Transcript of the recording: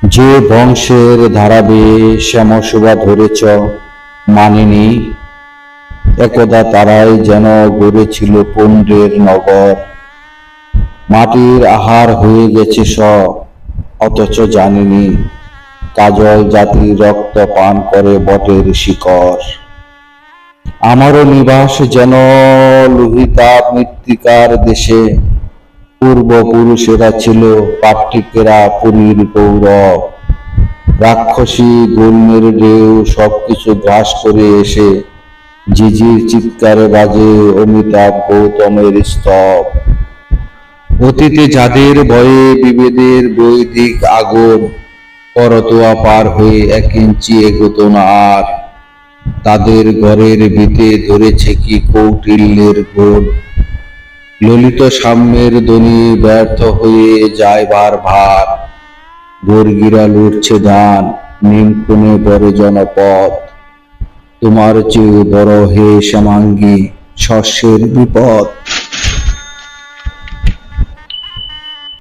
যে বংশের ধারাবে শ্যামশোভা ধরেছ মানিনি, একদা তারাই যেন গড়েছিল পুণ্ড্রের নগর। মাটির আহার হয়ে গেছে সব, অথচ জানিনি কাজল জাতির রক্ত পান করে বটের শিকড়। আমারও নিবাস যেন লোহিতা মৃত্তিকার দেশে, পূর্বপুরুষেরা ছিল পাট্টিকেরা পুরীর গৌরব। রাক্ষসী গুল্মের ঢেউ সবকিছু গ্রাস করে এসে ঝিঝির চিৎকারে বাজে অমিতাভ গৌতমের স্তব। অতীতে যাদের ভয়ে বিভেদের বৈদিক আগুন করতোয়া পার হয়ে 1 ইঞ্চি এগোতো না আর, তাদের ঘরের ভিতে ধরেছে কি কৌটিল্যের গুণ। ললিত সাম্যের ধ্বনি ব্যর্থ হয়ে যায় ভার, বর্গিরা লুটছে ধান, নিমকুনে বড় জনপদ। তোমার চেয়ে বড় হে শ্যামাঙ্গী শস্যের বিপদ।